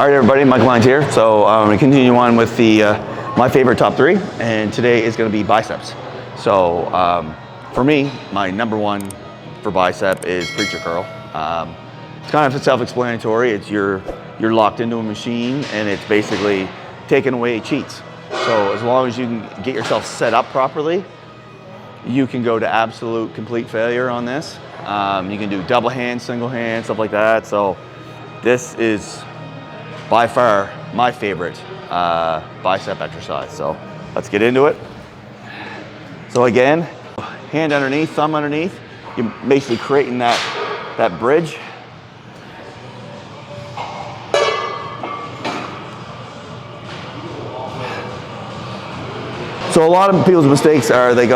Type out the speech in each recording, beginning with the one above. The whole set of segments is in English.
All right, everybody, Michael Lyons here. So I'm going to continue on with the my favorite top three, and today is going to be biceps. So for me, my number one for bicep is preacher curl. It's kind of self-explanatory. It's you're locked into a machine, and it's basically taking away cheats. So as long as you can get yourself set up properly, you can go to absolute complete failure on this. You can do double hand, single hand, stuff like that. So this is by far my favorite bicep exercise. So let's get into it. So again, hand underneath, thumb underneath. You're basically creating that bridge. So a lot of people's mistakes are they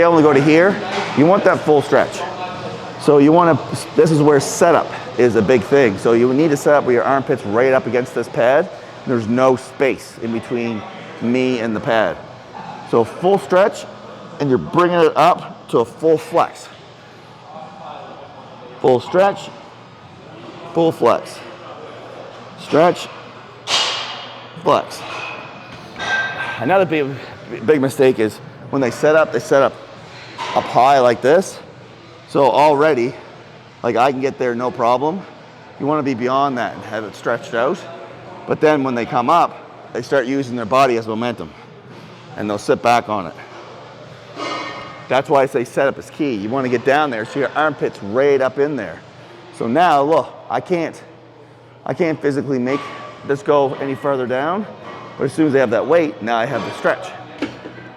only go to here. You want that full stretch. So this is where setup is a big thing. So you need to set up with your armpits right up against this pad. There's no space in between me and the pad. So full stretch, and you're bringing it up to a full flex. Full stretch, full flex. Stretch, flex. Another big mistake is when they set up up high like this. So already, like I can get there no problem. You want to be beyond that and have it stretched out. But then when they come up, they start using their body as momentum and they'll sit back on it. That's why I say setup is key. You want to get down there so your armpit's right up in there. So now look, I can't physically make this go any further down, but as soon as I have that weight, now I have the stretch.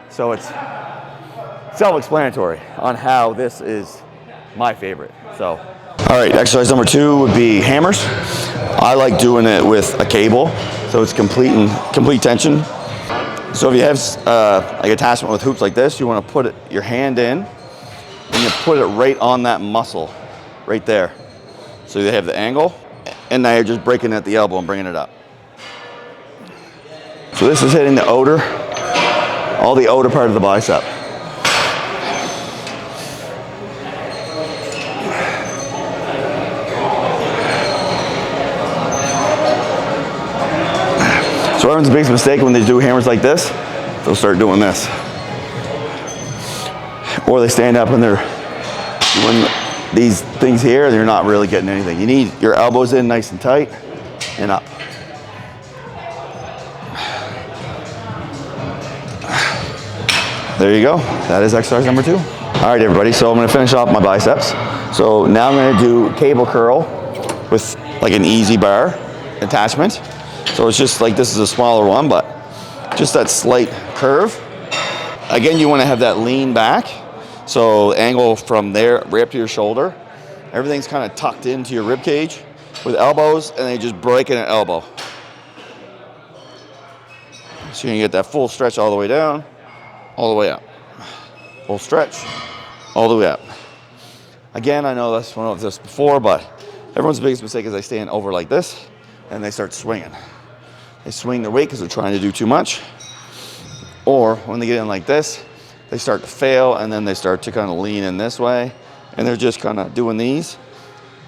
So it's self-explanatory on how this is my favorite. So, all right, exercise number 2 would be hammers. I like doing it with a cable, so it's complete tension. So if you have like attachment with hoops like this, you want to put your hand in, and you put it right on that muscle, right there. So they have the angle, and now you're just breaking at the elbow and bringing it up. So this is hitting the outer, all the outer part of the bicep. So everyone's biggest mistake when they do hammers like this, they'll start doing this. Or they stand up and they're doing these things here and you're not really getting anything. You need your elbows in nice and tight and up. There you go. That is exercise number 2. All right, everybody. So I'm going to finish off my biceps. So now I'm going to do cable curl with like an easy bar attachment. So it's just like, this is a smaller one, but just that slight curve. Again, you want to have that lean back. So angle from there right up to your shoulder. Everything's kind of tucked into your rib cage with elbows, and then you just break in an elbow. So you can get that full stretch all the way down, all the way up. Full stretch, all the way up. Again, I know that's one of this before, but everyone's biggest mistake is they stand over like this, and they start swinging. They swing their weight because they're trying to do too much. Or when they get in like this, they start to fail, and then they start to kind of lean in this way, and they're just kind of doing these.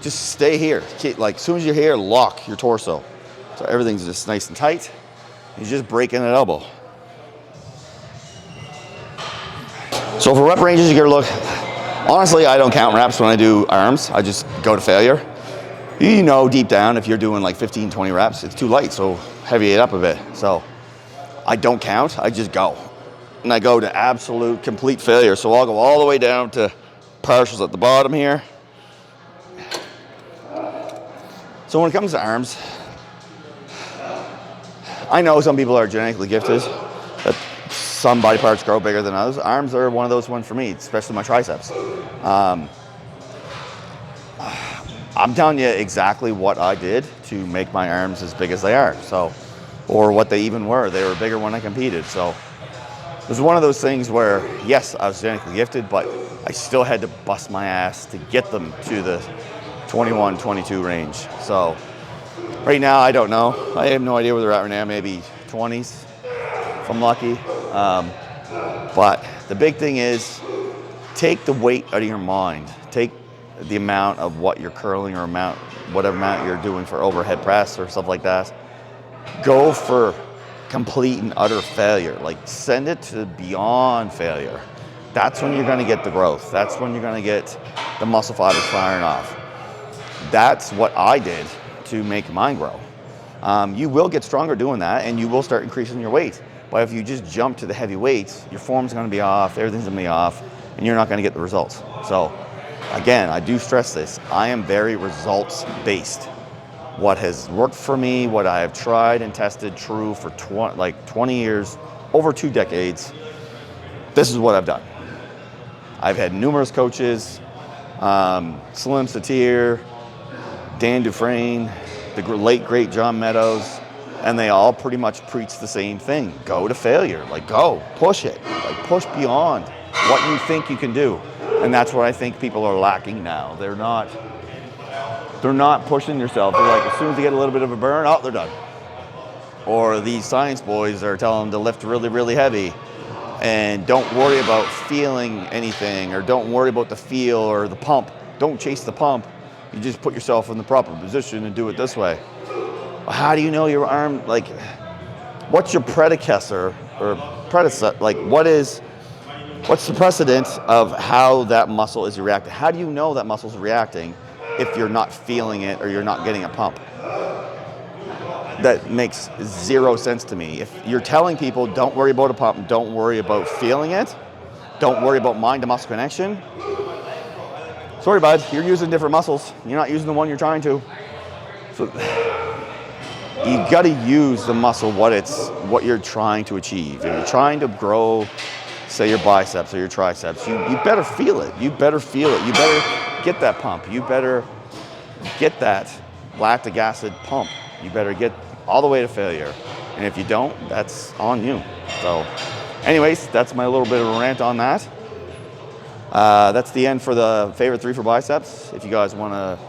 Just stay here. Like as soon as you're here, lock your torso. So everything's just nice and tight. You just break in an elbow. So for rep ranges, you gotta look. Honestly, I don't count reps when I do arms. I just go to failure. You know deep down if you're doing like 15, 20 reps, it's too light, so heavy it up a bit. So I don't count, I just go. And I go to absolute complete failure. So I'll go all the way down to partials at the bottom here. So when it comes to arms, I know some people are genetically gifted, that some body parts grow bigger than others. Arms are one of those ones for me, especially my triceps. I'm telling you exactly what I did to make my arms as big as they are. So, or what they even were. They were bigger when I competed. So it was one of those things where, yes, I was genetically gifted, but I still had to bust my ass to get them to the 21, 22 range. So right now, I don't know. I have no idea where they're at right now, maybe 20s, if I'm lucky. But the big thing is take the weight out of your mind. the amount of what you're curling or whatever amount you're doing for overhead press or stuff like that. Go for complete and utter failure. Like, send it to beyond failure. That's when you're going to get the growth. That's when you're going to get the muscle fibers firing off. That's what I did to make mine grow. You will get stronger doing that, and you will start increasing your weight. But if you just jump to the heavy weights, your form's going to be off, everything's going to be off, and you're not going to get the results. So again, I do stress this. I am very results-based. What has worked for me, what I have tried and tested true for 20 years, over 2 decades, this is what I've done. I've had numerous coaches, Slim Satir, Dan Dufresne, the late great John Meadows, and they all pretty much preach the same thing. Go to failure. Like, go, push it. Like, push beyond what you think you can do. And that's what I think people are lacking now. They're not pushing themselves. They're like, as soon as they get a little bit of a burn, oh, they're done. Or these science boys are telling them to lift really, really heavy and don't worry about feeling anything, or don't worry about the feel or the pump. Don't chase the pump. You just put yourself in the proper position and do it this way. How do you know your arm, like, what's your predecessor or predecessor? Like, what's the precedent of how that muscle is reacting? How do you know that muscle's reacting if you're not feeling it or you're not getting a pump? That makes zero sense to me. If you're telling people, don't worry about a pump, don't worry about feeling it, don't worry about mind to muscle connection, sorry, bud, you're using different muscles. You're not using the one you're trying to. So you got to use the muscle what you're trying to achieve. If you're trying to grow, say, your biceps or your triceps, you better feel it. You better feel it. You better get that pump. You better get that lactic acid pump. You better get all the way to failure. And if you don't, that's on you. So anyways, that's my little bit of a rant on that. That's the end for the favorite 3 for biceps. If you guys want to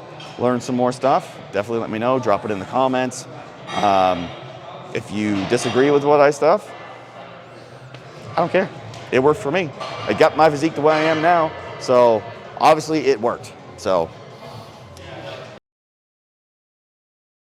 learn some more stuff, definitely let me know. Drop it in the comments. If you disagree with what I stuff, I don't care. It worked for me. I got my physique the way I am now, so obviously it worked. So